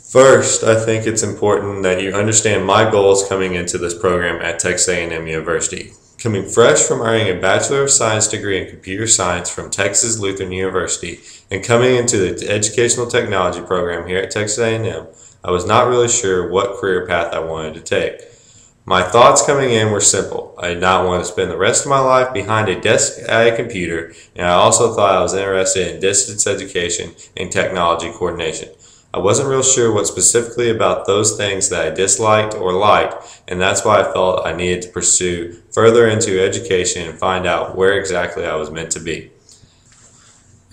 First, I think it's important that you understand my goals coming into this program at Texas A&M University. Coming fresh from earning a Bachelor of Science degree in Computer Science from Texas Lutheran University and coming into the Educational Technology program here at Texas A&M, I was not really sure what career path I wanted to take. My thoughts coming in were simple. I did not want to spend the rest of my life behind a desk at a computer, and I also thought I was interested in distance education and technology coordination. I wasn't real sure what specifically about those things that I disliked or liked, and that's why I felt I needed to pursue further into education and find out where exactly I was meant to be.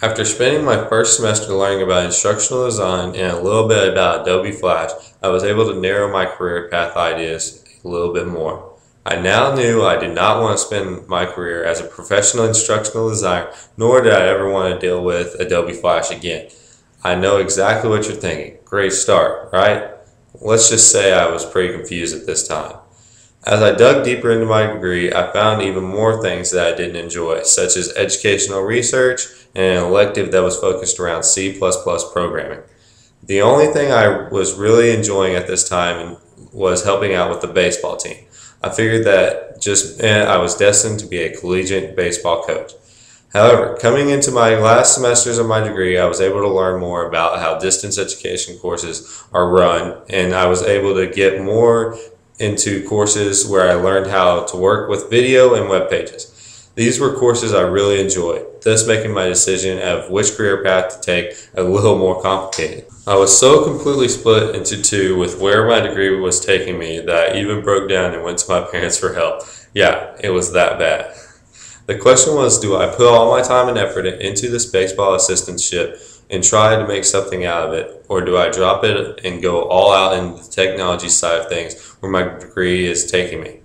After spending my first semester learning about instructional design and a little bit about Adobe Flash, I was able to narrow my career path ideas a little bit more. I now knew I did not want to spend my career as a professional instructional designer, nor did I ever want to deal with Adobe Flash again. I know exactly what you're thinking. Great start, right? Let's just say I was pretty confused at this time. As I dug deeper into my degree, I found even more things that I didn't enjoy, such as educational research and an elective that was focused around C++ programming. The only thing I was really enjoying at this time was helping out with the baseball team. I figured that I was destined to be a collegiate baseball coach. However, coming into my last semesters of my degree, I was able to learn more about how distance education courses are run, and I was able to get more into courses where I learned how to work with video and web pages. These were courses I really enjoyed, thus making my decision of which career path to take a little more complicated. I was so completely split into two with where my degree was taking me that I even broke down and went to my parents for help. Yeah, it was that bad. The question was, do I put all my time and effort into this baseball assistantship and try to make something out of it, or do I drop it and go all out in the technology side of things where my degree is taking me?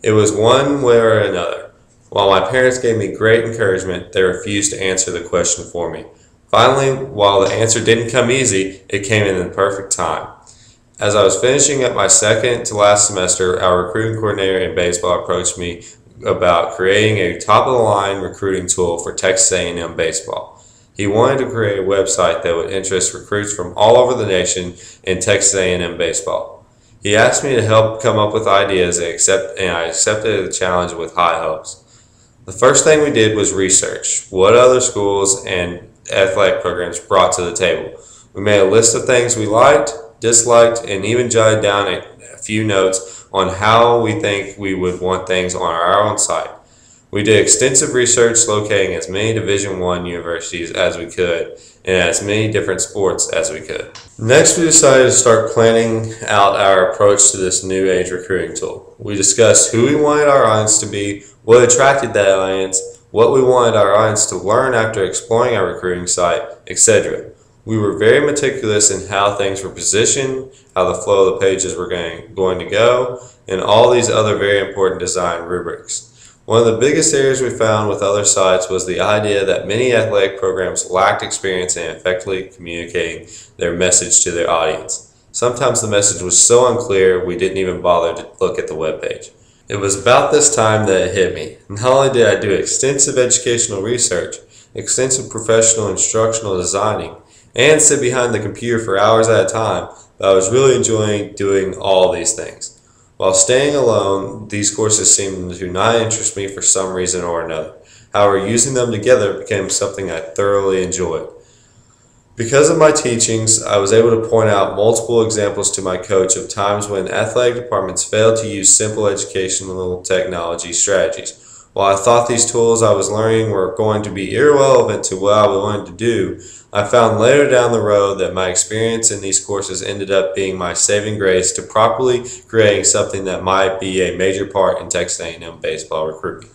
It was one way or another. While my parents gave me great encouragement, they refused to answer the question for me. Finally, while the answer didn't come easy, it came in the perfect time. As I was finishing up my second to last semester, our recruiting coordinator in baseball approached me about creating a top-of-the-line recruiting tool for Texas A&M baseball. He wanted to create a website that would interest recruits from all over the nation in Texas A&M baseball. He asked me to help come up with ideas, and I accepted the challenge with high hopes. The first thing we did was research what other schools and athletic programs brought to the table. We made a list of things we liked, disliked, and even jotted down a few notes on how we think we would want things on our own site. We did extensive research locating as many Division I universities as we could and as many different sports as we could. Next, we decided to start planning out our approach to this new age recruiting tool. We discussed who we wanted our audience to be, what attracted that audience, what we wanted our audience to learn after exploring our recruiting site, etc. We were very meticulous in how things were positioned, how the flow of the pages were going to go, and all these other very important design rubrics. One of the biggest areas we found with other sites was the idea that many athletic programs lacked experience in effectively communicating their message to their audience. Sometimes the message was so unclear we didn't even bother to look at the webpage. It was about this time that it hit me. Not only did I do extensive educational research, extensive professional instructional designing, and sit behind the computer for hours at a time, but I was really enjoying doing all these things. While staying alone, these courses seemed to not interest me for some reason or another. However, using them together became something I thoroughly enjoyed. Because of my teachings, I was able to point out multiple examples to my coach of times when athletic departments failed to use simple educational technology strategies. While I thought these tools I was learning were going to be irrelevant to what I wanted to do, I found later down the road that my experience in these courses ended up being my saving grace to properly creating something that might be a major part in Texas A&M baseball recruiting.